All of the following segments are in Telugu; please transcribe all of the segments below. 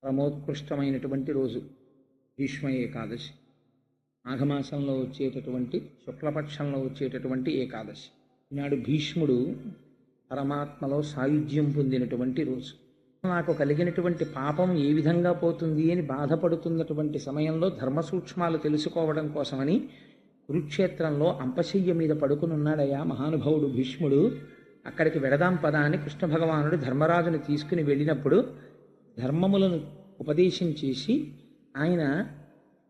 పరమోత్కృష్టమైనటువంటి రోజు భీష్మ ఏకాదశి. మాఘమాసంలో వచ్చేటటువంటి శుక్లపక్షంలో వచ్చేటటువంటి ఏకాదశి. ఈనాడు భీష్ముడు పరమాత్మలో సాయుధ్యం పొందినటువంటి రోజు. నాకు కలిగినటువంటి పాపం ఏ విధంగా పోతుంది అని బాధపడుతున్నటువంటి సమయంలో ధర్మ సూక్ష్మాలు తెలుసుకోవడం కోసమని కురుక్షేత్రంలో అంపశయ్య మీద పడుకునున్నాడయా మహానుభావుడు భీష్ముడు. అక్కడికి వెడదాం పదా అని కృష్ణ భగవానుడు ధర్మరాజుని తీసుకుని వెళ్ళినప్పుడు ధర్మములను ఉపదేశం చేసి ఆయన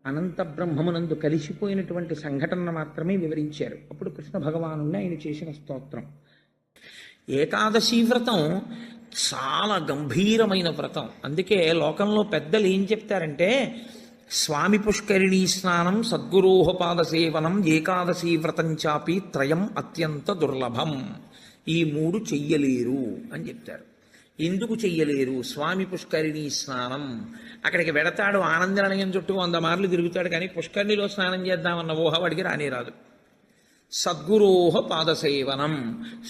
అనంత బ్రహ్మమునందు కలిసిపోయినటువంటి సంఘటన మాత్రమే వివరించారు. అప్పుడు కృష్ణ భగవానుడిని ఆయన చేసిన స్తోత్రం. ఏకాదశి వ్రతం చాలా గంభీరమైన వ్రతం. అందుకే లోకంలో పెద్దలు ఏం చెప్తారంటే, స్వామి పుష్కరిణీ స్నానం, సద్గురోహపాద సేవనం, ఏకాదశి వ్రతం చాపి త్రయం అత్యంత దుర్లభం. ఈ మూడు చెయ్యలేరు అని చెప్తారు. ఎందుకు చెయ్యలేరు? స్వామి పుష్కరిణీ స్నానం, అక్కడికి వెడతాడు, ఆనందనయం చుట్టూ 100 మార్లు తిరుగుతాడు, కానీ పుష్కరిణిలో స్నానం చేద్దామన్న ఊహ వాడికి రానే రాదు. సద్గురోహ పాదసేవనం,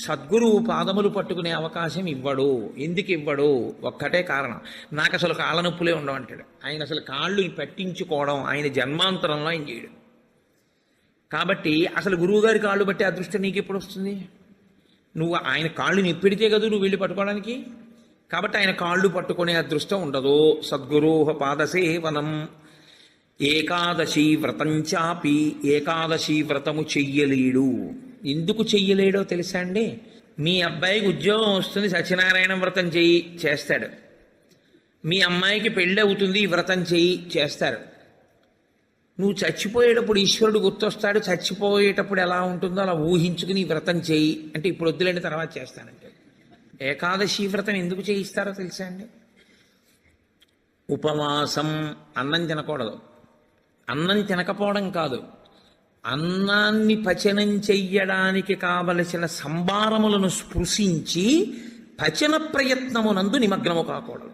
సద్గురువు పాదములు పట్టుకునే అవకాశం ఇవ్వడు. ఎందుకు ఇవ్వడు? ఒక్కటే కారణం, నాకు అసలు కాళ్ళ నొప్పులే ఉండవంటాడు. ఆయన అసలు కాళ్ళు పెట్టించుకోవడం ఆయన జన్మాంతరంలో ఆయన చేయడు. కాబట్టి అసలు గురువుగారి కాళ్ళు బట్టి అదృష్టం నీకు ఎప్పుడు వస్తుంది? నువ్వు ఆయన కాళ్ళు నెప్పిడితే కదా నువ్వు వెళ్ళి పట్టుకోవడానికి. కాబట్టి ఆయన కాళ్ళు పట్టుకునే అదృష్టం ఉండదు. సద్గురోహ పాదసేవనం, ఏకాదశి వ్రతం చాపి, ఏకాదశి వ్రతము చెయ్యలేడు. ఎందుకు చెయ్యలేడో తెలుసా అండి? మీ అబ్బాయికి ఉద్యోగం వస్తుంది, సత్యనారాయణ వ్రతం చెయ్యి, చేస్తాడు. మీ అమ్మాయికి పెళ్ళి అవుతుంది, వ్రతం చెయ్యి, చేస్తారు. నువ్వు చచ్చిపోయేటప్పుడు ఈశ్వరుడు గుర్తొస్తాడు, చచ్చిపోయేటప్పుడు ఎలా ఉంటుందో అలా ఊహించుకుని వ్రతం చేయి అంటే, ఇప్పుడు వద్దులేండి తర్వాత చేస్తానంటే. ఏకాదశి వ్రతం ఎందుకు చేయిస్తారో తెలుసా అండి? ఉపవాసం, అన్నం తినకూడదు. అన్నం తినకపోవడం కాదు, అన్నాన్ని పచనం చెయ్యడానికి కావలసిన సంభారములను స్పృశించి పచన ప్రయత్నమునందు నిమగ్నము కాకూడదు.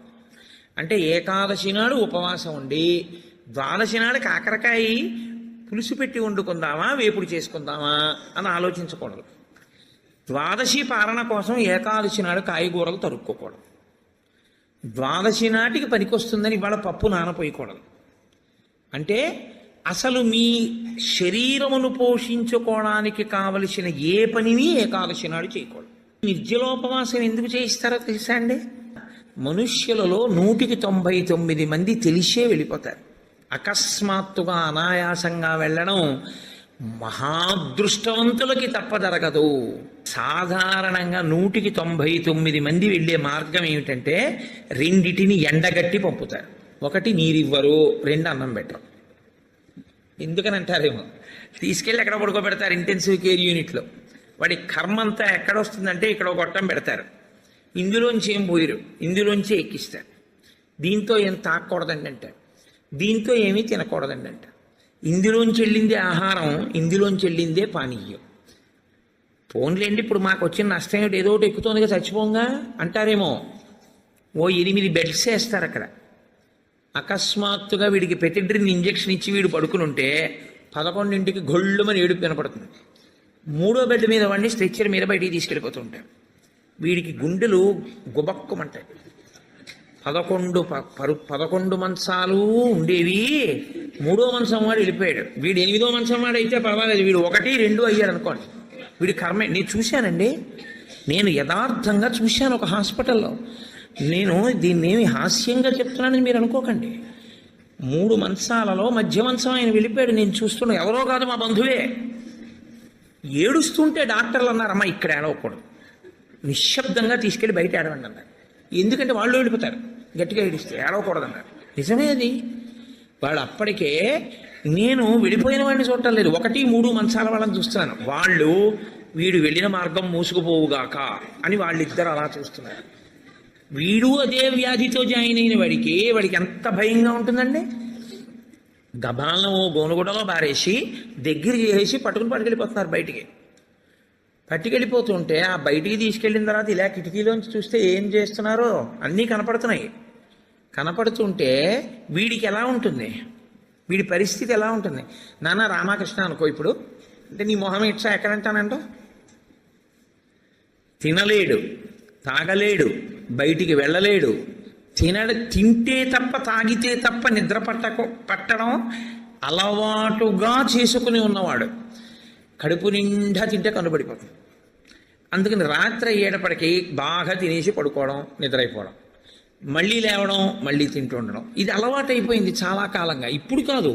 అంటే ఏకాదశి నాడు ఉపవాసం ఉండి ద్వాదశి నాడు కాకరకాయ పులుసు పెట్టి వండుకుందామా, వేపుడు చేసుకుందామా అని ఆలోచించకూడదు. ద్వాదశి పాలన కోసం ఏకాదశి నాడు కాయగూరలు తరుక్కోకూడదు. ద్వాదశి నాటికి పనికొస్తుందని ఇవాళ పప్పు నానపోయకూడదు. అంటే అసలు మీ శరీరమును పోషించుకోవడానికి కావలసిన ఏ పనిని ఏకాదశి నాడు చేయకూడదు. నిర్జలోపవాసం ఎందుకు చేయిస్తారో తెలుసా అండి? మనుష్యులలో 199 మంది తెలిసే వెళ్ళిపోతారు. అకస్మాత్తుగా అనాయాసంగా వెళ్ళడం మహాదృష్టవంతులకి తప్ప జరగదు. సాధారణంగా 199 మంది వెళ్ళే మార్గం ఏమిటంటే, రెండిటిని ఎండగట్టి పంపుతారు. ఒకటి నీరివ్వరు, 2 అన్నం పెట్టరు. ఎందుకని అంటారేమో, తీసుకెళ్ళి ఎక్కడ పడుకోబెడతారు ఇంటెన్సివ్ కేర్ యూనిట్లో. వాడి కర్మ అంతా ఎక్కడొస్తుందంటే ఇక్కడ ఒక గొట్టం పెడతారు, ఇందులోంచి ఏం పోయిరు, ఇందులోంచి ఎక్కిస్తారు. దీంతో ఏం తాకూడదండి అంటారు, దీంతో ఏమీ తినకూడదండి అంటారు. ఇందులోంచి వెళ్ళిందే ఆహారం, ఇందులోంచి వెళ్ళిందే పానీయం. ఫోన్లేండి, ఇప్పుడు మాకు వచ్చిన నష్టం ఏమిటి, ఏదో ఒకటి ఎక్కుతోందిగా చచ్చిపోంగా అంటారేమో. ఓ 8 బెడ్స్ వేస్తారు అక్కడ. అకస్మాత్తుగా వీడికి పెటిడ్రిన్ ఇంజెక్షన్ ఇచ్చి వీడు పడుకుని ఉంటే 11ంటికి గొళ్ళుమని ఏడుపు వినపడుతుంది. 3వ బెడ్ మీద వాడిని స్ట్రెచ్చర్ మీద బయటికి తీసుకెళ్ళిపోతుంటారు. వీడికి గుండెలు గుబక్కుమంటాయి. 11 మంచాలు ఉండేవి, 3వ మంచం వాడు వెళ్ళిపోయాడు. వీడు 8వ మంచం వాడు అయితే పర్వాలేదు, వీడు 1, 2 అయ్యాడు అనుకోండి. వీడి కర్మే. నేను చూశానండి, నేను యథార్థంగా చూశాను ఒక హాస్పిటల్లో. నేను దీన్నేమి హాస్యంగా చెప్తున్నానని మీరు అనుకోకండి. 3 మంచాలలో మధ్య మంచం ఆయన వెళ్ళిపోయాడు. నేను చూస్తున్నా, ఎవరో కాదు మా బంధువే. ఏడుస్తుంటే డాక్టర్లు అన్నారు, అమ్మ ఇక్కడ ఏడవకూడదు, నిశ్శబ్దంగా తీసుకెళ్ళి బయట ఏడవండి అన్నారు. ఎందుకంటే వాళ్ళు వెళ్ళిపోతారు, గట్టిగా ఏడిస్తే ఏడవకూడదన్నారు. నిజమే అది. వాళ్ళు అప్పటికే, నేను వెళ్ళిపోయిన వాడిని చూడటం లేదు, 1, 3 మంచాల వాళ్ళని చూస్తున్నాను. వాళ్ళు వీడు వెళ్ళిన మార్గం మూసుకుపోవుగాక అని వాళ్ళిద్దరు అలా చూస్తున్నారు. వీడు అదే వ్యాధితో జాయిన్ అయిన వాడికి ఎంత భయంగా ఉంటుందండి. గబాలను గోనుగుడలో బారేసి దగ్గర చేసి పట్టుకెళ్ళిపోతున్నారు బయటికి. పట్టుకెళ్ళిపోతుంటే ఆ బయటికి తీసుకెళ్ళిన తర్వాత ఇలా కిటికీలోంచి చూస్తే ఏం చేస్తున్నారో అన్నీ కనపడుతున్నాయి. కనపడుతుంటే వీడికి ఎలా ఉంటుంది, వీడి పరిస్థితి ఎలా ఉంటుంది? నాన్న రామకృష్ణ అనుకో ఇప్పుడు, అంటే నీ మొహం ఇట్లా ఎక్కడంటానంటో, తినలేడు, తాగలేడు, బయటికి వెళ్ళలేడు, తింటే తప్ప తాగితే తప్ప నిద్ర పట్టడం అలవాటుగా చేసుకుని ఉన్నవాడు కడుపు నిండా తింటే కనుబడిపోతుంది. అందుకని రాత్రి అయ్యేటప్పటికీ బాగా తినేసి పడుకోవడం, నిద్రైపోవడం, మళ్ళీ లేవడం, మళ్ళీ తింటూ ఉండడం, ఇది అలవాటైపోయింది చాలా కాలంగా. ఇప్పుడు కాదు,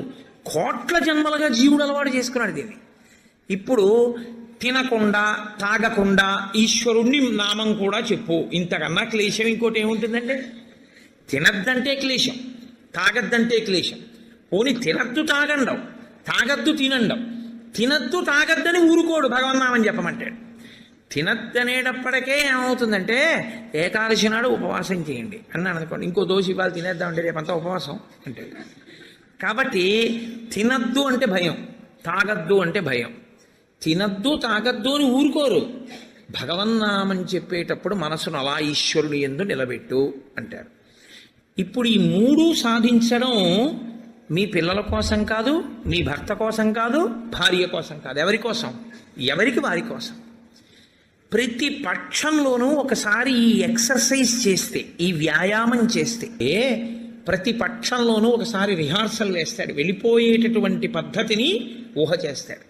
కోట్ల జన్మలుగా జీవుడు అలవాటు చేసుకున్నాడు దీన్ని. ఇప్పుడు తినకుండా తాగకుండా ఈశ్వరుణ్ణి నామం కూడా చెప్పు, ఇంతకన్నా క్లేశం ఇంకోటి ఏముంటుందండి? తినద్దంటే క్లేశం, తాగద్దంటే క్లేశం. పోనీ తినద్దు తాగండం, తాగద్దు తినండం. తినద్దు తాగద్దని ఊరుకోడు భగవన్నామని చెప్పమంటాడు. తినద్దనేటప్పటికే ఏమవుతుందంటే ఏకాదశి నాడు ఉపవాసం చేయండి అన్నాను అనుకోండి, ఇంకో దోశ ఇవాళ తినేద్దామంటే రేపంతా ఉపవాసం అంటే. కాబట్టి తినద్దు అంటే భయం, తాగద్దు అంటే భయం. తినద్దు తాగద్దు అని ఊరుకోరు. భగవన్నామని చెప్పేటప్పుడు మనసును అలా ఈశ్వరుని యందు నిలబెట్టు అంటారు. ఇప్పుడు ఈ మూడు సాధించడం మీ పిల్లల కోసం కాదు, మీ భర్త కోసం కాదు, భార్య కోసం కాదు. ఎవరి కోసం? ఎవరికి వారి కోసం. ప్రతి పక్షంలోనూ ఒకసారి ఈ ఎక్సర్సైజ్ చేస్తే, ఈ వ్యాయామం చేస్తే, ప్రతి పక్షంలోనూ ఒకసారి రిహార్సల్ వేస్తాడు. వెళ్ళిపోయేటటువంటి పద్ధతిని ఊహ చేస్తాడు.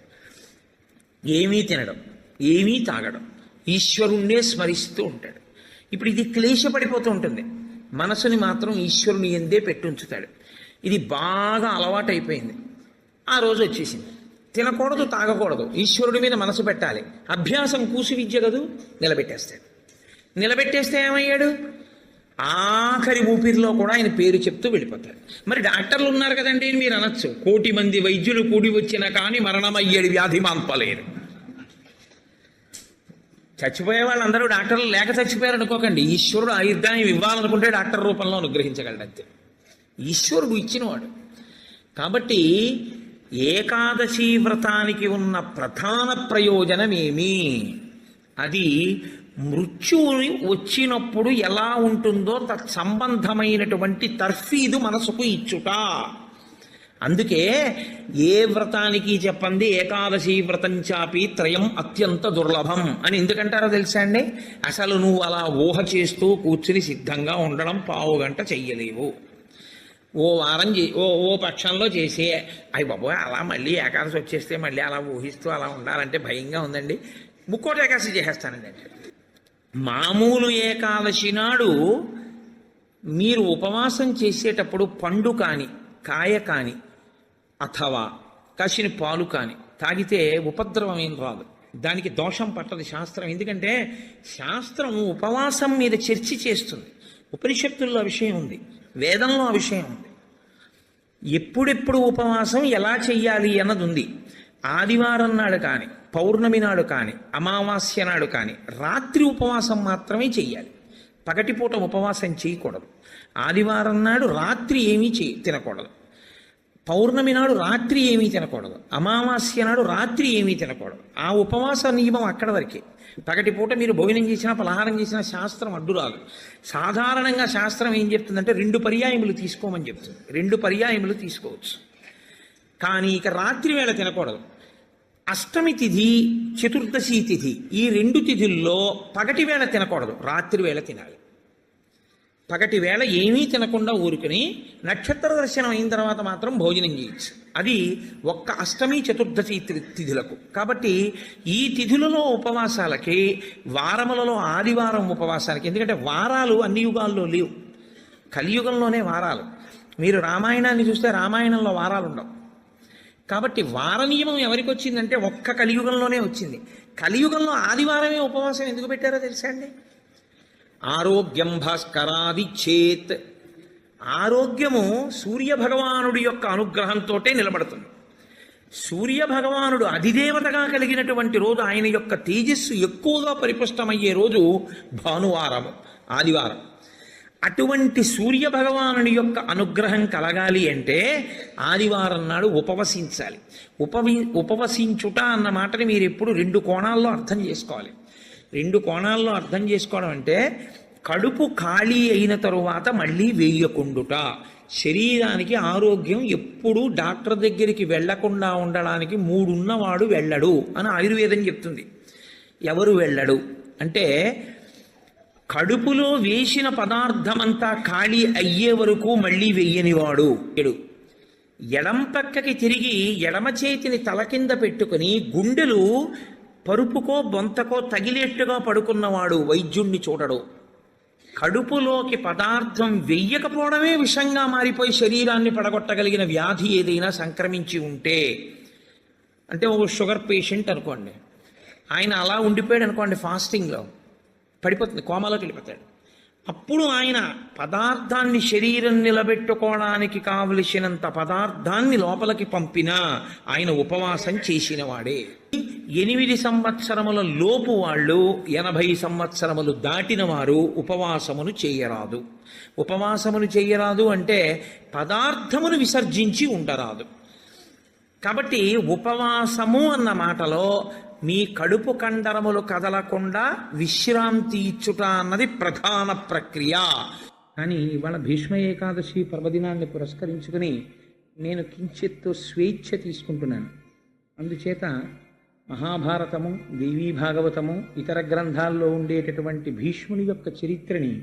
ఏమీ తినడం, ఏమీ తాగడం, ఈశ్వరుణ్ణే స్మరిస్తూ ఉంటాడు. ఇప్పుడు ఇది క్లేశపడిపోతూ ఉంటుంది. మనసుని మాత్రం ఈశ్వరుని ఎందే పెట్టుంచుతాడు. ఇది బాగా అలవాటైపోయింది. ఆ రోజు వచ్చేసింది. తినకూడదు, తాగకూడదు, ఈశ్వరుడి మీద మనసు పెట్టాలి. అభ్యాసం కూసి విద్య కదూ, నిలబెట్టేస్తాడు. నిలబెట్టేస్తే ఏమయ్యాడు? ఆఖరి ఊపిరిలో కూడా ఆయన పేరు చెప్తూ వెళ్ళిపోతాడు. మరి డాక్టర్లు ఉన్నారు కదండి మీరు అనొచ్చు, 1,000,000 మంది వైద్యులు కూడి వచ్చినా కానీ మరణమయ్యేది వ్యాధి మాన్పలేరు. చచ్చిపోయే వాళ్ళందరూ డాక్టర్లు లేక చచ్చిపోయారు అనుకోకండి. ఈశ్వరుడు ఆయుర్దాయం ఇవ్వాలనుకుంటే డాక్టర్ రూపంలో అనుగ్రహించగలడు అంతే. ఈశ్వరుడు ఇచ్చినవాడు. కాబట్టి ఏకాదశి వ్రతానికి ఉన్న ప్రధాన ప్రయోజనమేమి? అది మృత్యువుని వచ్చినప్పుడు ఎలా ఉంటుందో తత్సంబంధమైనటువంటి తర్ఫీదు మనసుకు ఇచ్చుట. అందుకే ఏ వ్రతానికి చెప్పండి ఏకాదశి వ్రతం చాపి త్రయం అత్యంత దుర్లభం అని ఎందుకంటారో తెలుసా అండి? అసలు నువ్వు అలా ఊహ చేస్తూ కూర్చుని సిద్ధంగా ఉండడం పావుగంట చెయ్యలేవు. ఓ వారం ఓ పక్షంలో చేసి అయ్యి బాబోయ్ అలా మళ్ళీ ఏకాదశి వచ్చేస్తే మళ్ళీ అలా ఊహిస్తూ అలా ఉండాలంటే భయంగా ఉందండి, ముక్కోటి ఏకాదశి చేసేస్తానండి అంటే. మామూలు ఏకాదశి నాడు మీరు ఉపవాసం చేసేటప్పుడు పండు కాని, కాయ కాని, అథవా కాసిన పాలు కాని తాగితే ఉపద్రవం ఏం రాదు, దానికి దోషం పట్టదు శాస్త్రం. ఎందుకంటే శాస్త్రం ఉపవాసం మీద చర్చ చేస్తుంది. ఉపనిషత్తుల్లో విషయం ఉంది, వేదంలో ఆ విషయం ఉంది. ఎప్పుడెప్పుడు ఉపవాసం ఎలా చెయ్యాలి అన్నది ఉంది. ఆదివారం నాడు కానీ, పౌర్ణమి నాడు కానీ, అమావాస్య నాడు కానీ రాత్రి ఉపవాసం మాత్రమే చెయ్యాలి. పగటిపూట ఉపవాసం చేయకూడదు. ఆదివారం నాడు రాత్రి ఏమీ తినకూడదు. పౌర్ణమి నాడు రాత్రి ఏమీ తినకూడదు. అమావాస్య నాడు రాత్రి ఏమీ తినకూడదు. ఆ ఉపవాస నియమం అక్కడ వరకే. పగటిపూట మీరు భోజనం చేసినా పలహారం చేసినా శాస్త్రం అడ్డురాదు. సాధారణంగా శాస్త్రం ఏం చెప్తుందంటే 2 పర్యాయములు తీసుకోమని చెప్తుంది. 2 పర్యాయములు తీసుకోవచ్చు. కానీ ఇక రాత్రి వేళ తినకూడదు. అష్టమి తిథి, చతుర్దశి తిథి, ఈ 2 తిథుల్లో పగటి వేళ తినకూడదు, రాత్రి వేళ తినాలి. పగటి వేళ ఏమీ తినకుండా ఊరుకుని నక్షత్ర దర్శనం అయిన తర్వాత మాత్రం భోజనం చేయొచ్చు. అది ఒక్క అష్టమి చతుర్దశి తిథులకు. కాబట్టి ఈ తిథులలో ఉపవాసాలకి, వారములలో ఆదివారం ఉపవాసాలకి, ఎందుకంటే వారాలు అన్ని యుగాల్లో లేవు, కలియుగంలోనే వారాలు. మీరు రామాయణాన్ని చూస్తే రామాయణంలో వారాలు ఉండవు. కాబట్టి వార నియమం ఎవరికి వచ్చిందంటే ఒక్క కలియుగంలోనే వచ్చింది. కలియుగంలో ఆదివారమే ఉపవాసం ఎందుకు పెట్టారో తెలుసా అండి? ఆరోగ్యం భాస్కరాది చేత్. ఆరోగ్యము సూర్యభగవానుడి యొక్క అనుగ్రహంతో నిలబడుతుంది. సూర్యభగవానుడు అధిదేవతగా కలిగినటువంటి రోజు, ఆయన యొక్క తేజస్సు ఎక్కువగా పరిపుష్టమయ్యే రోజు భానువారము, ఆదివారం. అటువంటి సూర్యభగవానుని యొక్క అనుగ్రహం కలగాలి అంటే ఆదివారం నాడు ఉపవసించాలి. ఉపవసించుట అన్న మాటని మీరు ఎప్పుడు 2 కోణాల్లో అర్థం చేసుకోవాలి. 2 కోణాల్లో అర్థం చేసుకోవడం అంటే కడుపు ఖాళీ అయిన తరువాత మళ్ళీ వేయకుండుట. శరీరానికి ఆరోగ్యం ఎప్పుడూ డాక్టర్ దగ్గరికి వెళ్లకుండా ఉండడానికి 3 ఉన్నవాడు వెళ్ళడు అని ఆయుర్వేదం చెప్తుంది. ఎవరు వెళ్ళడు అంటే కడుపులో వేసిన పదార్థమంతా ఖాళీ అయ్యే వరకు మళ్ళీ వెయ్యనివాడు. ఎడం పక్కకి తిరిగి ఎడమ చేతిని తల కింద పెట్టుకుని గుండెలు పరుపుకో బొంతకో తగిలేట్టుగా పడుకున్నవాడు వైద్యుణ్ణి చూడడు. కడుపులోకి పదార్థం వెయ్యకపోవడమే విషంగా మారిపోయి శరీరాన్ని పడగొట్టగలిగిన వ్యాధి ఏదైనా సంక్రమించి ఉంటే, అంటే ఒక షుగర్ పేషెంట్ అనుకోండి, ఆయన అలా ఉండిపోయాడు అనుకోండి, ఫాస్టింగ్లో పడిపోతుంది, కోమాలోకి వెళ్ళిపోతాడు. అప్పుడు ఆయన పదార్థాన్ని శరీరం నిలబెట్టుకోవడానికి కావలసినంత పదార్థాన్ని లోపలికి పంపినా ఆయన ఉపవాసం చేసిన వాడే. 8 సంవత్సరముల లోపు వాళ్ళు 80 సంవత్సరములు దాటిన వారు ఉపవాసమును చేయరాదు. ఉపవాసమును చేయరాదు అంటే పదార్థమును విసర్జించి ఉండరాదు. కాబట్టి ఉపవాసము అన్న మాటలో మీ కడుపు కండరములు కదలకుండా విశ్రాంతి ఇచ్చుట అన్నది ప్రధాన ప్రక్రియ. కానీ ఇవాళ భీష్మ ఏకాదశి పర్వదినాన్ని పురస్కరించుకుని నేను కించిత్తు స్వేచ్ఛ తీసుకుంటున్నాను. అందుచేత మహాభారతము, దేవీ భాగవతము, ఇతర గ్రంథాల్లో ఉండేటటువంటి భీష్ముని యొక్క చరిత్రని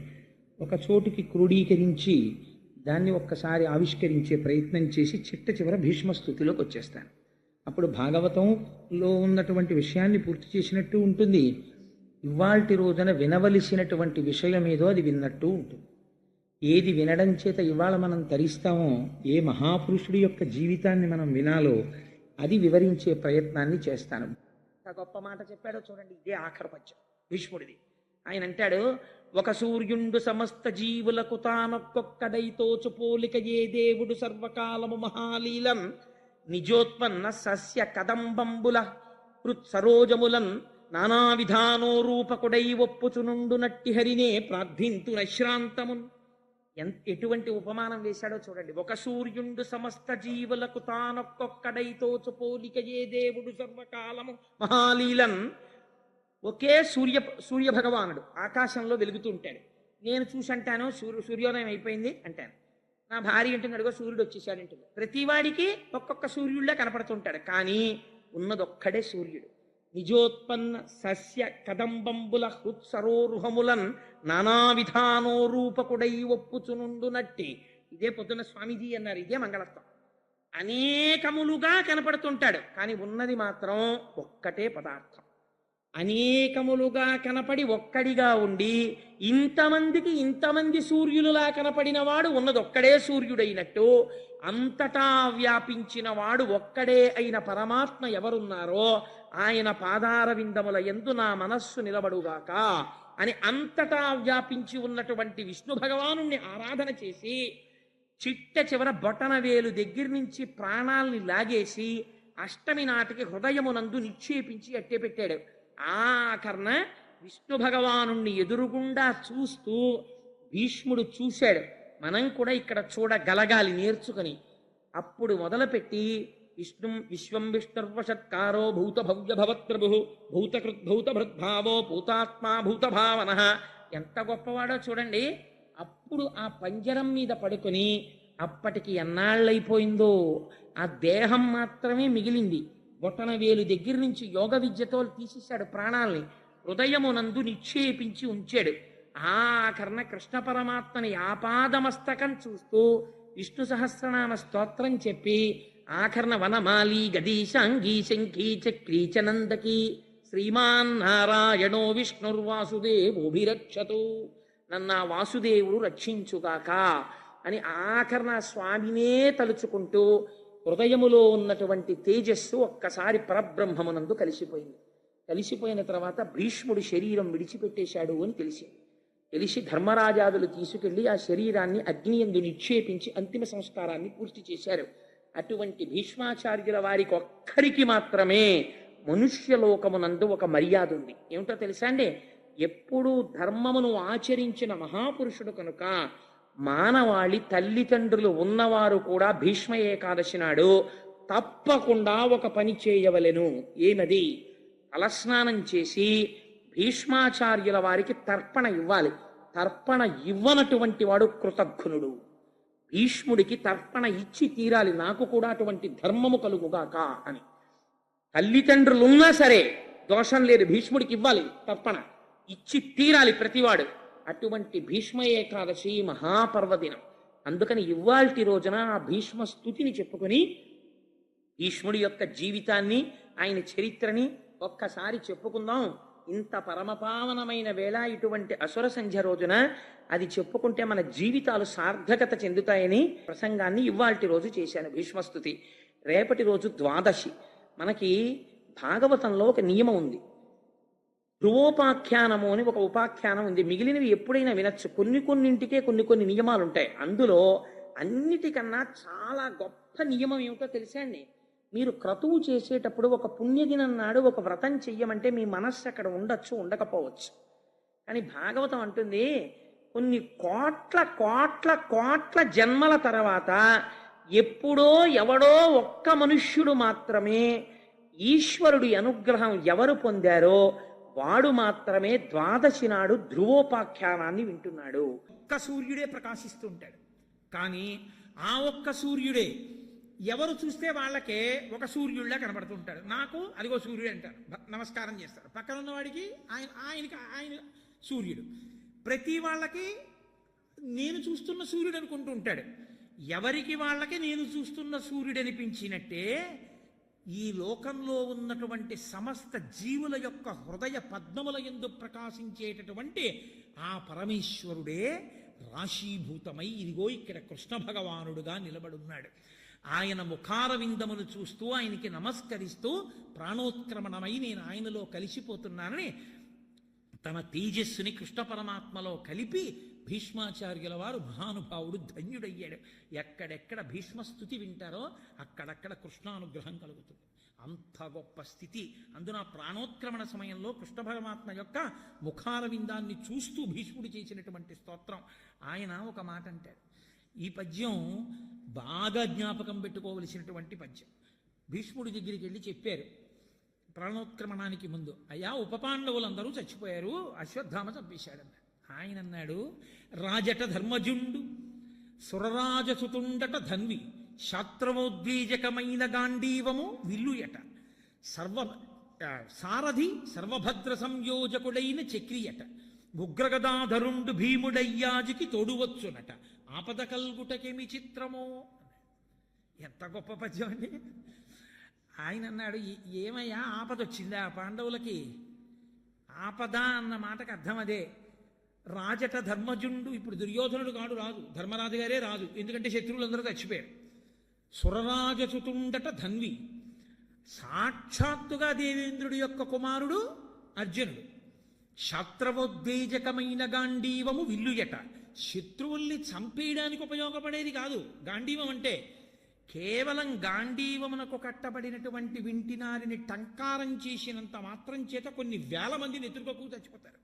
ఒక చోటికి క్రోడీకరించి దాన్ని ఒక్కసారి ఆవిష్కరించే ప్రయత్నం చేసి చిట్ట చివర భీష్మస్థుతిలోకి వచ్చేస్తాను. అప్పుడు భాగవతంలో ఉన్నటువంటి విషయాన్ని పూర్తి చేసినట్టు ఉంటుంది, ఇవాల్టి రోజున వినవలసినటువంటి విషయం ఏదో అది విన్నట్టు ఉంటుంది. ఏది వినడం చేత ఇవాళ మనం తరిస్తామో, ఏ మహాపురుషుడి యొక్క జీవితాన్ని మనం వినాలో అది వివరించే ప్రయత్నాన్ని చేస్తాను. గొప్ప మాట చెప్పాడో చూడండి, ఇదే ఆఖరు పద్యం భీష్ముడిది. ఆయన అంటాడు, ఒక సూర్యుండు సమస్త జీవులకు తానొక్కొక్కడైతోచు పోలిక ఏ దేవుడు సర్వకాలము మహాలీలం నిజోత్పన్న సస్య కదంబంబుల హృత్సరోజములన్ నానా విధానో రూపకుడై ఒప్పుచునుండు నట్టి హరినే ప్రార్థింతు నశ్రాంతమున్. ఎటువంటి ఉపమానం వేశాడో చూడండి. ఒక సూర్యుండు సమస్త జీవులకు తానొక్కొక్కడైతోచు పోలిక ఏ దేవుడు సర్వకాలము మహాలీలన్. ఒకే సూర్య భగవానుడు ఆకాశంలో వెలుగుతూ ఉంటాడు. నేను చూసి అంటాను సూర్యోదయం అయిపోయింది అంటాను. నా భార్య అంటుంది, అడుగో సూర్యుడు వచ్చేసాడు అంటుంది. ప్రతివాడికి ఒక్కొక్క సూర్యుడిలా కనపడుతుంటాడు, కానీ ఉన్నదొక్కడే సూర్యుడు. నిజోత్పన్న సస్య కదంబంబుల హృత్సరోరుహములన్ నానా విధానో రూపకుడై ఒప్పుచునుండు నట్టి. ఇదే పొద్దున్న స్వామీజీ అన్నారు, ఇదే మంగళత్వం. అనేకములుగా కనపడుతుంటాడు, కానీ ఉన్నది మాత్రం ఒక్కటే పదార్థం. అనేకములుగా కనపడి ఒక్కడిగా ఉండి ఇంతమందికి ఇంతమంది సూర్యులులా కనపడిన వాడు ఉన్నదొక్కడే సూర్యుడైనట్టు, అంతటా వ్యాపించిన వాడు ఒక్కడే అయిన పరమాత్మ ఎవరున్నారో ఆయన పాదార విందముల యందు నా మనస్సు నిలబడుగాక అని అంతటా వ్యాపించి ఉన్నటువంటి విష్ణు భగవాను ఆరాధన చేసి చిట్ట చివర బొటనవేలు దగ్గర నుంచి ప్రాణాల్ని లాగేసి అష్టమి నాటికి హృదయమునందు నిక్షేపించి అట్టే పెట్టాడు. ఆఖరణ విష్ణు భగవాను ఎదురుగుండా చూస్తూ భీష్ముడు చూశాడు. మనం కూడా ఇక్కడ చూడగలగాలి నేర్చుకుని. అప్పుడు మొదలుపెట్టి విశ్వం విష్ణుర్వషత్కారో భూత భవ్య భవత్ప్రభు భూతకృద్భూత భృద్భావో భూతాత్మా భూత భావన. ఎంత గొప్పవాడో చూడండి. అప్పుడు ఆ పంజరం మీద పడుకొని అప్పటికి ఎన్నాళ్ళైపోయిందో ఆ దేహం మాత్రమే మిగిలింది. బొటన వేలు దగ్గర నుంచి యోగ విద్యతో తీసేశాడు ప్రాణాల్ని, హృదయమునందు నిక్షేపించి ఉంచాడు. ఆఖరణ కృష్ణ పరమాత్మని ఆపాదమస్తకం చూస్తూ విష్ణు సహస్రనామ స్తోత్రం చెప్పి ఆఖరణ వనమాలి గదీశాంగీ శంఖీ చక్రీ చనందకి శ్రీమాన్ నారాయణో విష్ణుర్వాసుదేవోభిరక్షతు. నన్నా వాసుదేవుడు రక్షించుగాక అని ఆఖరణ స్వామినే తలుచుకుంటూ హృదయములో ఉన్నటువంటి తేజస్సు ఒక్కసారి పరబ్రహ్మమునందు కలిసిపోయింది. కలిసిపోయిన తర్వాత భీష్ముడు శరీరం విడిచిపెట్టేశాడు అని తెలిసి ధర్మరాజాదులు తీసుకెళ్లి ఆ శరీరాన్ని అగ్నియందు నిక్షేపించి అంతిమ సంస్కారాన్ని పూర్తి చేశారు. అటువంటి భీష్మాచార్యుల వారికి ఒక్కరికి మాత్రమే మనుష్యలోకమునందు ఒక మర్యాద ఉంది. ఏమిటో తెలుసా అండి? ఎప్పుడూ ధర్మమును ఆచరించిన మహాపురుషుడు కనుక మానవాళి తల్లిదండ్రులు ఉన్నవారు కూడా భీష్మ ఏకాదశి నాడు తప్పకుండా ఒక పని చేయవలెను. ఏమది? తలస్నానం చేసి భీష్మాచార్యుల వారికి తర్పణ ఇవ్వాలి. తర్పణ ఇవ్వనటువంటి వాడు కృతఘ్నుడు. భీష్ముడికి తర్పణ ఇచ్చి తీరాలి, నాకు కూడా అటువంటి ధర్మము కలుగుగాక అని. తల్లిదండ్రులున్నా సరే దోషం లేదు, భీష్ముడికి ఇవ్వాలి తర్పణ, ఇచ్చి తీరాలి ప్రతివాడు. అటువంటి భీష్మ ఏకాదశి మహాపర్వదినం. అందుకని ఇవాల్టి రోజున ఆ భీష్మ స్తుతిని చెప్పుకొని భీష్ముడి యొక్క జీవితాన్ని, ఆయన చరిత్రని ఒక్కసారి చెప్పుకుందాం. ఇంత పరమపావనమైన వేళ ఇటువంటి అసుర సంధ్య రోజున అది చెప్పుకుంటే మన జీవితాలు సార్థకత చెందుతాయని ప్రసంగాన్ని ఇవాల్టి రోజు చేశాను, భీష్మస్తుతి. రేపటి రోజు ద్వాదశి. మనకి భాగవతంలో ఒక నియమం ఉంది, ధ్రువోపాఖ్యానము అని ఒక ఉపాఖ్యానం ఉంది. మిగిలినవి ఎప్పుడైనా వినొచ్చు. కొన్నింటికే కొన్ని నియమాలు ఉంటాయి. అందులో అన్నిటికన్నా చాలా గొప్ప నియమం ఏమిటో తెలుసా అండి? మీరు క్రతువు చేసేటప్పుడు ఒక పుణ్యదినం నాడు ఒక వ్రతం చెయ్యమంటే మీ మనస్సు అక్కడ ఉండొచ్చు, ఉండకపోవచ్చు. కానీ భాగవతం అంటుంది, కొన్ని కోట్ల కోట్ల కోట్ల జన్మల తర్వాత ఎప్పుడో ఎవడో ఒక్క మనుష్యుడు మాత్రమే ఈశ్వరుడి అనుగ్రహం ఎవరు పొందారో వాడు మాత్రమే ద్వాదశి నాడు ధ్రువోపాఖ్యానాన్ని వింటున్నాడు. ఒక్క సూర్యుడే ప్రకాశిస్తూ ఉంటాడు. కానీ ఆ ఒక్క సూర్యుడే ఎవరు చూస్తే వాళ్ళకే ఒక సూర్యుడిలా కనబడుతుంటాడు. నాకు అదిగో సూర్యుడు అంటారు, నమస్కారం చేస్తారు. పక్కన ఉన్నవాడికి ఆయన సూర్యుడు. ప్రతి వాళ్ళకి నేను చూస్తున్న సూర్యుడు అనుకుంటూ ఉంటాడు. ఎవరికి వాళ్ళకి నేను చూస్తున్న సూర్యుడు అనిపించినట్టే ఈ లోకంలో ఉన్నటువంటి సమస్త జీవుల యొక్క హృదయ పద్మముల యందు ప్రకాశించేటటువంటి ఆ పరమేశ్వరుడే రాశీభూతమై ఇదిగో ఇక్కడ కృష్ణ భగవానుడుగా నిలబడున్నాడు. ఆయన ముఖార విందమును చూస్తూ ఆయనకి నమస్కరిస్తూ ప్రాణోత్క్రమణమై నేను ఆయనలో కలిసిపోతున్నానని తన తేజస్సుని కృష్ణ పరమాత్మలో కలిపి భీష్మాచార్యుల వారు మహానుభావుడు ధన్యుడయ్యాడు. ఎక్కడెక్కడ భీష్మస్తుతి వింటారో అక్కడక్కడ కృష్ణానుగ్రహం కలుగుతుంది. అంత గొప్ప స్థితి. అందున ప్రాణోత్క్రమణ సమయంలో కృష్ణ పరమాత్మ యొక్క ముఖార విందాన్ని చూస్తూ భీష్ముడు చేసినటువంటి స్తోత్రం. ఆయన ఒక మాట అంటాడు, ఈ పద్యం బాగా జ్ఞాపకం పెట్టుకోవలసినటువంటి పద్యం. భీష్ముడి దగ్గరికి వెళ్ళి చెప్పారు ప్రాణోత్క్రమణానికి ముందు, అయ్యా ఉపపాండవులందరూ చచ్చిపోయారు, అశ్వత్థామ చంపేశాడన్నాడు. ఆయన అన్నాడు, రాజట ధర్మజుండు సురరాజసుతుండట ధన్వి శాస్త్రమోద్వీజకమైన గాంధీవము విల్లుయట సారథి సర్వభద్ర సంయోజకుడైన చక్రియట ఉగ్రగదాధరుండు భీముడయ్యాజికి తోడువచ్చునట ఆపద కల్గుటకేమి చిత్రమో. ఎంత గొప్ప పద్యం అండి. ఆయన అన్నాడు, ఏమయ్యా ఆపద వచ్చిందా పాండవులకి? ఆపద అన్న మాటకు అర్థం అదే. రాజట ధర్మజుండు, ఇప్పుడు దుర్యోధనుడు కాడు రాజు, ధర్మరాజు గారే రాజు, ఎందుకంటే శత్రువులందరూ చచ్చిపోయారు. సురరాజసుతుండట ధన్వి, సాక్షాత్తుగా దేవేంద్రుడి యొక్క కుమారుడు అర్జునుడు. శాస్త్రవోద్వేజకమైన గాంధీవము విల్లుయట, శత్రువుల్ని చంపేయడానికి ఉపయోగపడేది కాదు గాంధీవం అంటే. కేవలం గాంధీవమునకు కట్టబడినటువంటి వింటినారిని టంకారం చేసినంత మాత్రం చేత కొన్ని వేల మంది నెత్తురుకోకు చచ్చిపోతారు.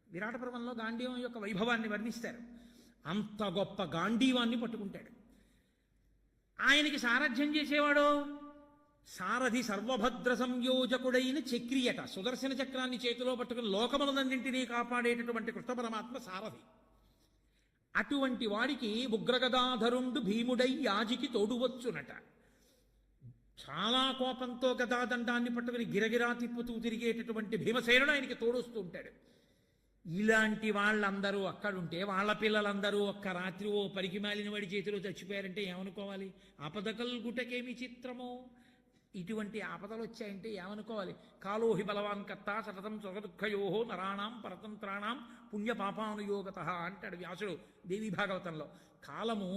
విరాట పర్వంలో గాంధీవం యొక్క వైభవాన్ని వర్ణిస్తారు. అంత గొప్ప గాంధీవాన్ని పట్టుకుంటాడు. ఆయనకి సారథ్యం చేసేవాడు సారథి సర్వభద్ర సంయోజకుడైన చక్రియట, సుదర్శన చక్రాన్ని చేతిలో పట్టుకుని లోకములన్నింటినీ కాపాడేటటువంటి కృష్ణ పరమాత్మ సారథి. అటువంటి వాడికి ఉగ్రగదాధరుండు భీముడై యాజికి తోడువచ్చునట. చాలా కోపంతో గదాదండాన్ని పట్టుకుని గిరగిరా తిప్పుతూ తిరిగేటటువంటి భీమసేనుడు ఆయనకి తోడొస్తూ ఉంటాడు. ఇలాంటి వాళ్ళందరూ అక్కడుంటే వాళ్ళ పిల్లలందరూ ఒక్క రాత్రి ఓ పరికి మాలిన వాడి చేతిలో చచ్చిపోయారంటే ఏమనుకోవాలి? ఆపదకల్ గుటకేమి చిత్రమో. ఇటువంటి ఆపదలు వచ్చాయంటే ఏమనుకోవాలి? కాలోహి బలవాన్ కర్త సతతం సుఖదుఃఖయోహో నరాణం పరతంత్రాణం పుణ్యపాపానుయోగత అంటాడు వ్యాసుడు దేవీ భాగవతంలో. కాలము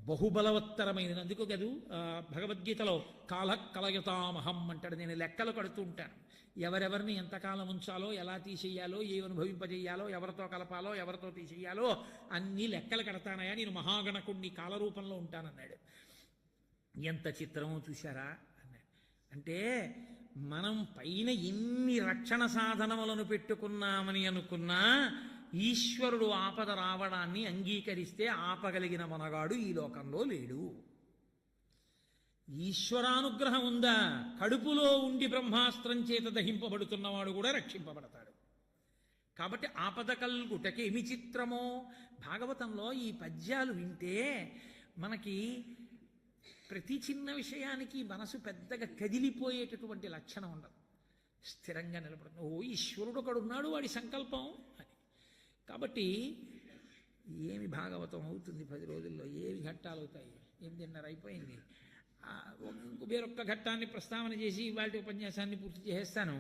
బహుబలవత్తరమైనది. అందుకు కదూ భగవద్గీతలో కాల కలయుతామహం అంటాడు. నేను లెక్కలు కడుతూ ఉంటాను, ఎవరెవరిని ఎంతకాలం ఉంచాలో, ఎలా తీసేయాలో, ఏ అనుభవింపజేయాలో, ఎవరితో కలపాలో, ఎవరితో తీసేయాలో అన్నీ లెక్కలు కడతానయా, నేను మహాగణకుణ్ణి కాలరూపంలో ఉంటానన్నాడు. ఎంత చిత్రమో చూశారా అన్నాడు. అంటే మనం పైన ఎన్ని రక్షణ సాధనములను పెట్టుకున్నామని అనుకున్నా ఈశ్వరుడు ఆపద రావడాన్ని అంగీకరిస్తే ఆపగలిగిన మనగాడు ఈ లోకంలో లేడు. ఈశ్వరానుగ్రహం ఉందా? కడుపులో ఉండి బ్రహ్మాస్త్రం చేత దహింపబడుతున్నవాడు కూడా రక్షింపబడతాడు. కాబట్టి ఆపద కల్గుటకి ఏమి చిత్రమో. భాగవతంలో ఈ పద్యాలు వింటే మనకి ప్రతి చిన్న విషయానికి మనసు పెద్దగా కదిలిపోయేటటువంటి లక్షణం ఉండదు, స్థిరంగా నిలబడుతుంది. ఓ ఈశ్వరుడు ఒకడు ఉన్నాడు, వాడి సంకల్పం అని. కాబట్టి ఏమి భాగవతం అవుతుంది 10 రోజుల్లో, ఏమి ఘట్టాలు అవుతాయి, 8:30 అయిపోయింది. వేరొక్క ఘట్టాన్ని ప్రస్తావన చేసి ఇవాళ ఉపన్యాసాన్ని పూర్తి చేసేస్తాను.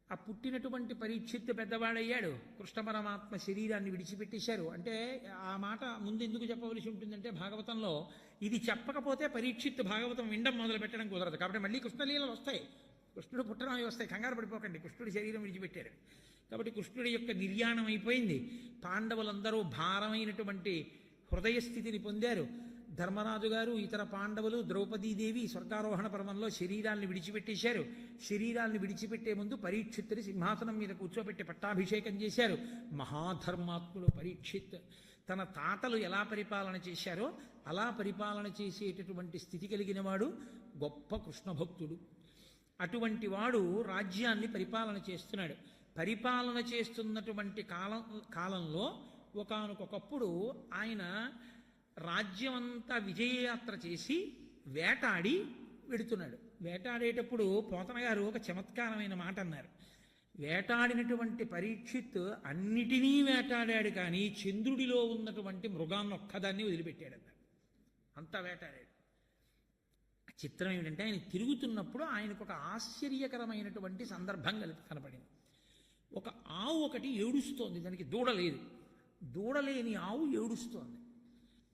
ఆ పుట్టినటువంటి పరీక్షిత్తు పెద్దవాడయ్యాడు, కృష్ణ పరమాత్మ శరీరాన్ని విడిచిపెట్టేశారు. అంటే ఆ మాట ముందు ఎందుకు చెప్పవలసి ఉంటుందంటే, భాగవతంలో ఇది చెప్పకపోతే పరీక్షిత్తు భాగవతం వినడం మొదలు పెట్టడం కుదరదు. కాబట్టి మళ్ళీ కృష్ణలీలలు వస్తాయి, కృష్ణుడు పుట్టడం అవి వస్తాయి, కంగారు పడిపోకండి, కృష్ణుడి శరీరం విడిచిపెట్టారు. కాబట్టి కృష్ణుడి యొక్క నిర్యాణం అయిపోయింది. పాండవులందరూ భారమైనటువంటి హృదయ స్థితిని పొందారు. ధర్మరాజు గారు, ఇతర పాండవులు, ద్రౌపదీదేవి స్వర్గారోహణ పర్వంలో శరీరాన్ని విడిచిపెట్టేశారు. శరీరాన్ని విడిచిపెట్టే ముందు పరీక్షిత్తుని సింహాసనం మీద కూర్చోబెట్టి పట్టాభిషేకం చేశారు. మహాధర్మాత్ముడు పరీక్షిత్ తన తాతలు ఎలా పరిపాలన చేశారో అలా పరిపాలన చేసేటటువంటి స్థితి కలిగిన వాడు గొప్ప కృష్ణ భక్తుడు. అటువంటి వాడు రాజ్యాన్ని పరిపాలన చేస్తున్నాడు. పరిపాలన చేస్తున్నటువంటి కాలంలో ఒకానొకప్పుడు ఆయన రాజ్యమంతా విజయయాత్ర చేసి వేటాడి వెడుతున్నాడు. వేటాడేటప్పుడు పోతన గారు ఒక చమత్కారమైన మాట అన్నారు. వేటాడినటువంటి పరీక్షిత్ అన్నిటినీ వేటాడాడు, కానీ చంద్రుడిలో ఉన్నటువంటి మృగాన్ని ఒక్కదాన్ని వదిలిపెట్టాడు అన్నారు. అంతా వేటాడాడు. చిత్రం ఏమిటంటే, ఆయన తిరుగుతున్నప్పుడు ఆయనకు ఒక ఆశ్చర్యకరమైనటువంటి సందర్భం కనపడింది. ఒక ఆవు ఒకటి ఏడుస్తోంది, దానికి దూడ లేదు. దూడలేని ఆవు ఏడుస్తోంది.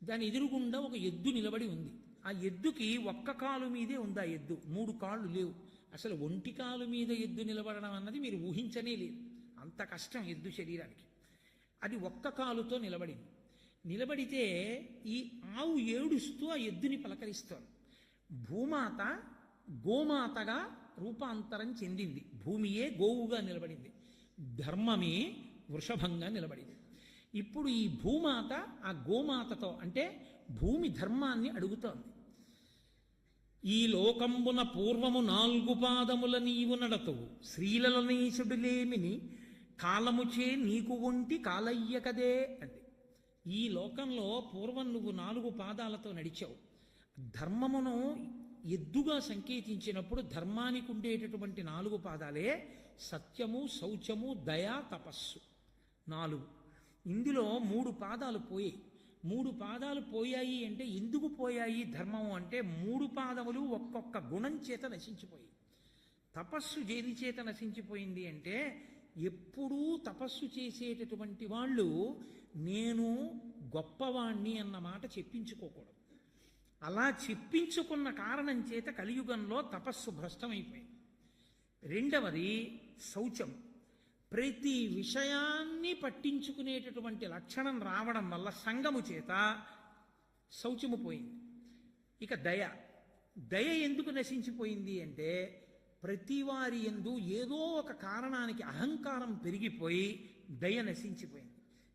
దాని ఎదురుగుండా ఒక ఎద్దు నిలబడి ఉంది. ఆ ఎద్దుకి ఒక్క కాలు మీదే ఉంది. ఆ ఎద్దు 3 కాళ్ళు లేవు. అసలు ఒంటి కాలు మీద ఎద్దు నిలబడడం అన్నది మీరు ఊహించనే లేదు, అంత కష్టం ఎద్దు శరీరానికి. అది ఒక్క కాలుతో నిలబడింది. నిలబడితే ఈ ఆవు ఏడుస్తూ ఆ ఎద్దుని పలకరిస్తోంది. భూమాత గోమాతగా రూపాంతరం చెందింది. భూమియే గోవుగా నిలబడింది, ధర్మమే వృషభంగా నిలబడింది. ఇప్పుడు ఈ భూమాత ఆ గోమాతతో అంటే భూమి ధర్మాన్ని అడుగుతోంది. ఈ లోకంబున పూర్వము 4 పాదముల నీవు నడతవు, శ్రీలలనీశుడులేమిని కాలముచే నీకు ఒంటి కాలయ్యకదే అంటే, ఈ లోకంలో పూర్వం నువ్వు 4 పాదాలతో నడిచావు. ధర్మమును ఎద్దుగా సంకేతించినప్పుడు ధర్మానికి ఉండేటటువంటి 4 పాదాలే సత్యము, శౌచము, దయ, తపస్సు 4. ఇందులో 3 పాదాలు పోయాయి. 3 పాదాలు పోయాయి అంటే ఎందుకు పోయాయి ధర్మము అంటే, 3 పాదములు ఒక్కొక్క గుణం చేత నశించిపోయాయి. తపస్సు దేని చేత నశించిపోయింది అంటే, ఎప్పుడూ తపస్సు చేసేటటువంటి వాళ్ళు నేను గొప్పవాణ్ణి అన్న మాట చెప్పించుకోకూడదు. అలా చెప్పించుకున్న కారణం చేత కలియుగంలో తపస్సు భ్రష్టమైపోయింది. రెండవది శౌచం. ప్రతి విషయాన్ని పట్టించుకునేటటువంటి లక్షణం రావడం వల్ల సంగము చేత శౌచము పోయింది. ఇక దయ. దయ ఎందుకు నశించిపోయింది అంటే, ప్రతి వారి యందు ఏదో ఒక కారణానికి అహంకారం పెరిగిపోయి దయ నశించిపోయింది.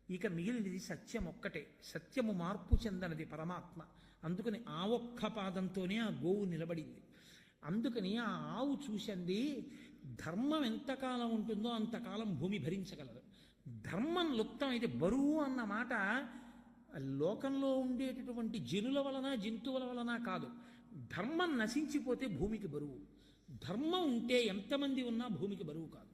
ఇక మిగిలినది సత్యం ఒక్కటే. సత్యము మార్పు చెందనది పరమాత్మ. అందుకని ఆ ఒక్క పాదంతోనే ఆ గోవు నిలబడింది. అందుకని ఆ ఆవు చూసింది, ధర్మం ఎంతకాలం ఉంటుందో అంతకాలం భూమి భరించగలదు. ధర్మం లుప్తం అయితే బరువు అన్న మాట లోకంలో ఉండేటటువంటి జనుల వలన జంతువుల వలన కాదు. ధర్మం నశించిపోతే భూమికి బరువు. ధర్మం ఉంటే ఎంతమంది ఉన్నా భూమికి బరువు కాదు.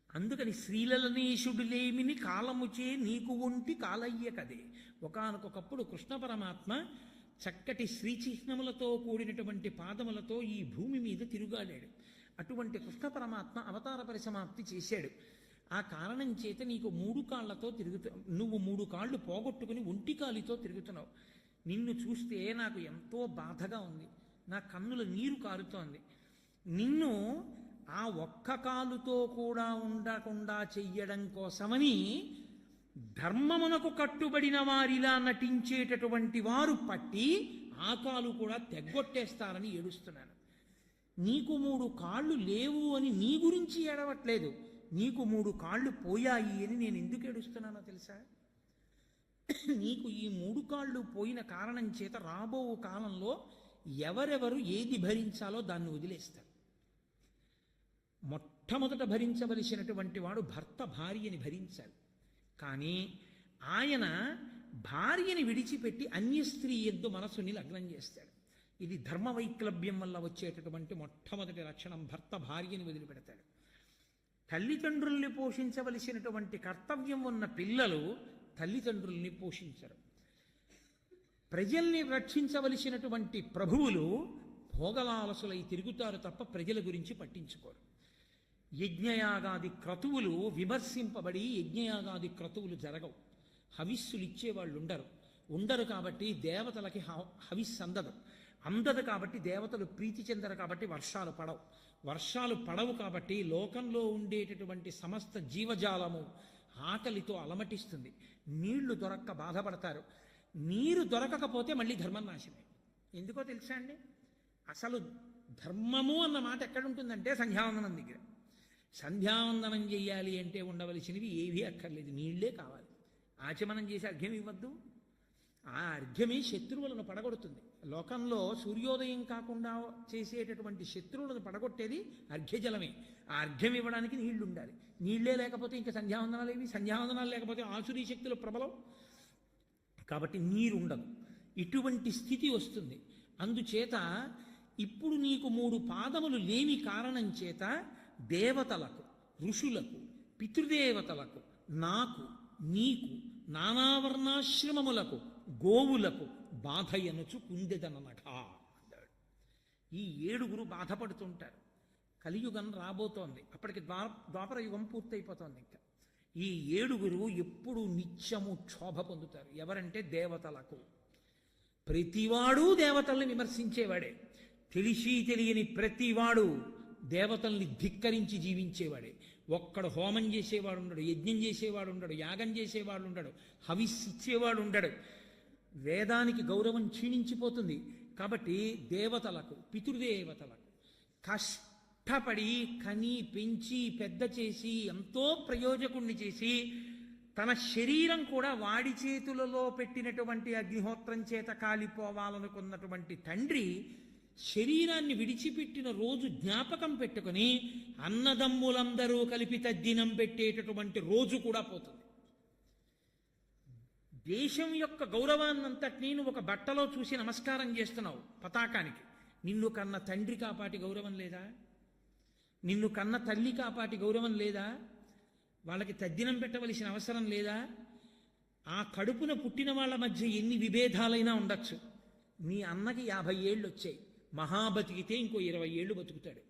అందుకని శ్రీలలనేశుడులేమిని కాలముచే నీకు ఒంటి కాలయ్య కదే. ఒకానొకప్పుడు కృష్ణ పరమాత్మ చక్కటి శ్రీచిహ్నములతో కూడినటువంటి పాదములతో ఈ భూమి మీద తిరుగాడాడు. అటువంటి కృష్ణ పరమాత్మ అవతార పరిసమాప్తి చేశాడు. ఆ కారణం చేత నీకు 3 కాళ్లతో నువ్వు 3 కాళ్ళు పోగొట్టుకుని ఒంటి కాలితో తిరుగుతున్నావు. నిన్ను చూస్తే నాకు ఎంతో బాధగా ఉంది, నా కన్నుల నీరు కారుతోంది. నిన్ను ఆ ఒక్క కాలుతో కూడా ఉండకుండా చెయ్యడం కోసమని ధర్మమునకు కట్టుబడిన వారిలా నటించేటటువంటి వారు పట్టి ఆ కాలు కూడా తెగ్గొట్టేస్తారని ఏడుస్తున్నాను. నీకు 3 కాళ్ళు లేవు అని నీ గురించి ఏడవట్లేదు, నీకు 3 కాళ్ళు పోయాయి అని నేను ఎందుకు ఏడుస్తున్నానో తెలుసా? నీకు ఈ 3 కాళ్ళు పోయిన కారణం చేత రాబో కాలంలో ఎవరెవరు ఏది భరించాలో దాన్ని వదిలేస్తారు. మొట్టమొదట భరించవలసినటువంటి వాడు భర్త భార్యని భరించాలి. కానీ ఆయన భార్యని విడిచిపెట్టి అన్య స్త్రీ యందు మనసుని లగ్నం చేస్తాడు. ఇది ధర్మవైక్లభ్యం వల్ల వచ్చేటటువంటి మొట్టమొదటి లక్షణం. భర్త భార్యని వదిలిపెడతాడు. తల్లిదండ్రుల్ని పోషించవలసినటువంటి కర్తవ్యం ఉన్న పిల్లలు తల్లిదండ్రుల్ని పోషించరు. ప్రజల్ని రక్షించవలసినటువంటి ప్రభువులు భోగలాలసులై తిరుగుతారు తప్ప ప్రజల గురించి పట్టించుకోరు. యజ్ఞయాగాది క్రతువులు విమర్శింపబడి యజ్ఞయాగాది క్రతువులు జరగవు. హవిస్సులు ఇచ్చేవాళ్ళు ఉండరు కాబట్టి దేవతలకి హవిస్సు అందదు కాబట్టి దేవతలు ప్రీతి చెందరు కాబట్టి వర్షాలు పడవు కాబట్టి లోకంలో ఉండేటటువంటి సమస్త జీవజాలము ఆకలితో అలమటిస్తుంది. నీళ్లు దొరక్క బాధపడతారు. నీరు దొరకకపోతే మళ్ళీ ధర్మం నాశమే. ఎందుకో తెలుసా అండి? అసలు ధర్మము అన్న మాట ఎక్కడుంటుందంటే సంధ్యావందనం దగ్గర. సంధ్యావందనం చెయ్యాలి అంటే ఉండవలసినవి ఏవీ అక్కర్లేదు, నీళ్లే కావాలి. ఆచమనం చేసి అర్ఘ్యం ఇవ్వద్దు. ఆ అర్ఘ్యమే శత్రువులను పడగొడుతుంది. లోకంలో సూర్యోదయం కాకుండా చేసేటటువంటి శత్రువులను పడగొట్టేది అర్ఘ్యజలమే. ఆ అర్ఘ్యం ఇవ్వడానికి నీళ్లు ఉండాలి. నీళ్లే లేకపోతే ఇంకా సంధ్యావందనాలు ఏవి? సంధ్యావందనాలు లేకపోతే ఆసురీ శక్తుల ప్రబలం. కాబట్టి నీరు ఉండదు. ఇటువంటి స్థితి వస్తుంది. అందుచేత ఇప్పుడు నీకు 3 పాదములు లేని కారణం చేత దేవతలకు, ఋషులకు, పితృదేవతలకు, నాకు, నీకు, నానావర్ణాశ్రమములకు, గోవులకు బాధయనుచు కుందెదననగా అన్నాడు. ఈ 7 బాధపడుతుంటారు. కలియుగం రాబోతోంది. అప్పటికి ద్వాపర యుగం పూర్తయిపోతోంది. ఇంకా ఈ 7 ఎప్పుడు నిత్యము క్షోభ పొందుతారు. ఎవరంటే దేవతలకు. ప్రతివాడు దేవతల్ని విమర్శించేవాడే. తెలిసి తెలియని ప్రతివాడు దేవతల్ని ధిక్కరించి జీవించేవాడే. ఒక్కడు హోమం చేసేవాడు ఉండడు, యజ్ఞం చేసేవాడు ఉండడు, యాగం చేసేవాడు ఉండడు, హవిస్సిచ్చేవాడు ఉండడు. వేదానికి గౌరవం క్షీణించిపోతుంది. కాబట్టి దేవతలకు, పితృదేవతలకు కష్టపడి కని పెంచి పెద్ద చేసి ఎంతో ప్రయోజకుణ్ణి చేసి తన శరీరం కూడా వాడి చేతులలో పెట్టినటువంటి అగ్నిహోత్రం చేత కాలిపోవాలనుకున్నటువంటి తండ్రి శరీరాన్ని విడిచిపెట్టిన రోజు జ్ఞాపకం పెట్టుకుని అన్నదమ్ములందరూ కలిపి తద్దినం పెట్టేటటువంటి రోజు కూడా పోతుంది. దేశం యొక్క గౌరవాన్నంతటినీ నువ్వు ఒక బట్టలో చూసి నమస్కారం చేస్తున్నావు పతాకానికి. నిన్ను కన్న తండ్రి కాపాటి గౌరవం లేదా? నిన్ను కన్న తల్లి కాపాటి గౌరవం లేదా? వాళ్ళకి తద్దినం పెట్టవలసిన అవసరం లేదా? ఆ కడుపున పుట్టిన వాళ్ళ మధ్య ఎన్ని విభేదాలైనా ఉండొచ్చు. మీ అన్నకి 50 ఏళ్ళు వచ్చాయి, మహా బతికితే ఇంకో 20 ఏళ్ళు బతుకుతాడు.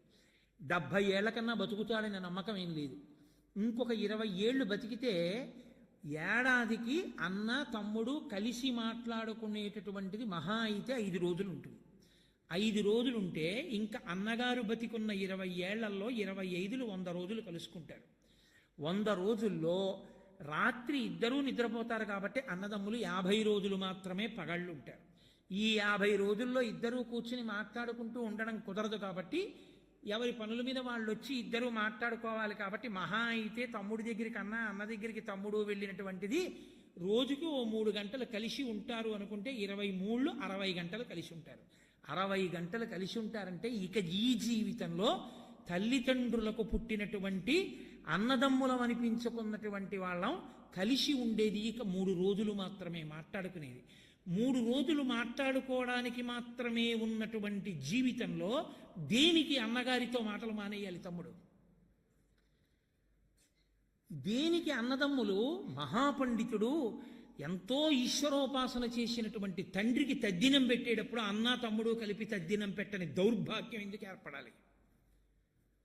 70 ఏళ్ల కన్నా బతుకుతాడనే నమ్మకం ఏం లేదు. ఇంకొక 20 ఏళ్ళు బతికితే ఏడాదికి అన్న తమ్ముడు కలిసి మాట్లాడుకునేటటువంటిది మహా అయితే 5 రోజులు ఉంటుంది. 5 రోజులుంటే ఇంకా అన్నగారు బతికున్న 20 ఏళ్లలో 25 100 రోజులు కలుసుకుంటారు. 100 రోజుల్లో రాత్రి ఇద్దరూ నిద్రపోతారు కాబట్టి అన్నదమ్ములు 50 రోజులు మాత్రమే పగళ్ళు ఉంటారు. ఈ 50 రోజుల్లో ఇద్దరూ కూర్చుని మాట్లాడుకుంటూ ఉండడం కుదరదు కాబట్టి ఎవరి పనుల మీద వాళ్ళు వచ్చి ఇద్దరూ మాట్లాడుకోవాలి కాబట్టి మహా అయితే తమ్ముడి దగ్గరికి అన్న దగ్గరికి తమ్ముడు వెళ్ళినటువంటిది రోజుకి ఓ 3 గంటలు కలిసి ఉంటారు అనుకుంటే 23 60 గంటలు కలిసి ఉంటారు. 60 గంటలు కలిసి ఉంటారంటే ఇక ఈ జీవితంలో తల్లిదండ్రులకు పుట్టినటువంటి అన్నదమ్ములం అనిపించుకున్నటువంటి వాళ్ళం కలిసి ఉండేది ఇక 3 రోజులు మాత్రమే మాట్లాడుకునేది. 3 రోజులు మాట్లాడుకోవడానికి మాత్రమే ఉన్నటువంటి జీవితంలో దేనికి అన్నగారితో మాటలు మానేయాలి తమ్ముడు? దేనికి అన్నదమ్ములు? మహాపండితుడు ఎంతో ఈశ్వరోపాసన చేసినటువంటి తండ్రికి తద్దినం పెట్టేటప్పుడు అన్న తమ్ముడు కలిపి తద్దినం పెట్టని దౌర్భాగ్యం ఎందుకు ఏర్పడాలి?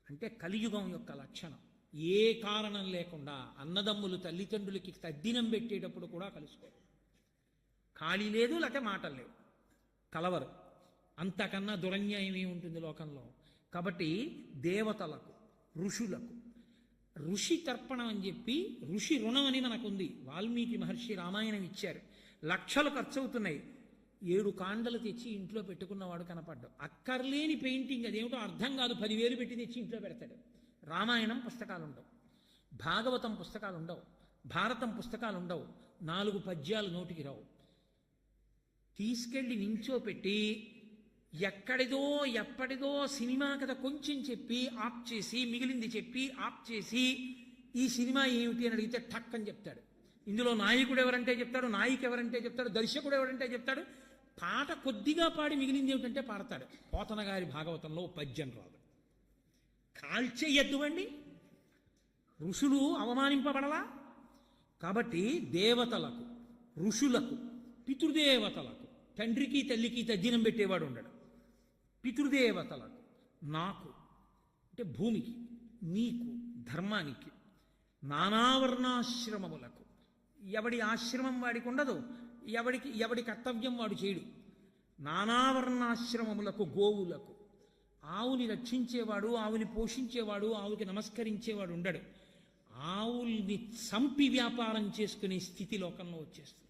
అంటే కలియుగం యొక్క లక్షణం. ఏ కారణం లేకుండా అన్నదమ్ములు తల్లిదండ్రులకి తద్దినం పెట్టేటప్పుడు కూడా కలుసుకోరు. ఖాళీ లేదు, లేకపోతే మాటలు లేవు, కలవరు. అంతకన్నా దురన్యాయం ఏముంటుంది లోకంలో? కాబట్టి దేవతలకు, ఋషులకు, ఋషి తర్పణం అని చెప్పి ఋషి రుణం అని మనకుంది. వాల్మీకి మహర్షి రామాయణం ఇచ్చారు. లక్షలు ఖర్చు అవుతున్నాయి. 7 కాండలు తెచ్చి ఇంట్లో పెట్టుకున్నవాడు కనపడ్డాడు. అక్కర్లేని పెయింటింగ్ అదేమిటో అర్థం కాదు, 10,000 పెట్టి తెచ్చి ఇంట్లో పెడతాడు. రామాయణం పుస్తకాలు ఉండవు, భాగవతం పుస్తకాలు ఉండవు, భారతం పుస్తకాలు ఉండవు, 4 పద్యాలు నోటికి రావు. తీసుకెళ్ళి నించోపెట్టి ఎక్కడిదో ఎప్పటిదో సినిమా కథ కొంచెం చెప్పి ఆప్ చేసి మిగిలింది చెప్పి ఆప్ చేసి ఈ సినిమా ఏమిటి అని అడిగితే ఠక్ అని చెప్తాడు. ఇందులో నాయకుడు ఎవరంటే చెప్తాడు, నాయిక ఎవరంటే చెప్తాడు, దర్శకుడు ఎవరంటే చెప్తాడు. పాట కొద్దిగా పాడి మిగిలింది ఏమిటంటే పాడతాడు. పోతన గారి భాగవతంలో పద్యం రాదు. కాల్చేయద్దు అండి. ఋషులు అవమానింపబడలా? కాబట్టి దేవతలకు, ఋషులకు, పితృదేవతలకు, తండ్రికి తల్లికి తద్దినం పెట్టేవాడు ఉండడు. పితృదేవతలకు, నాకు అంటే భూమికి, నీకు, ధర్మానికి, నానావర్ణాశ్రమములకు, ఎవడి ఆశ్రమం వాడికి ఉండదు, ఎవడి కర్తవ్యం వాడు చేయడు. నానావర్ణాశ్రమములకు, గోవులకు, ఆవుని రక్షించేవాడు, ఆవుని పోషించేవాడు, ఆవుకి నమస్కరించేవాడు ఉండడు. ఆవుల్ని చంపి వ్యాపారం చేసుకునే స్థితి లోకంలో వచ్చేస్తుంది.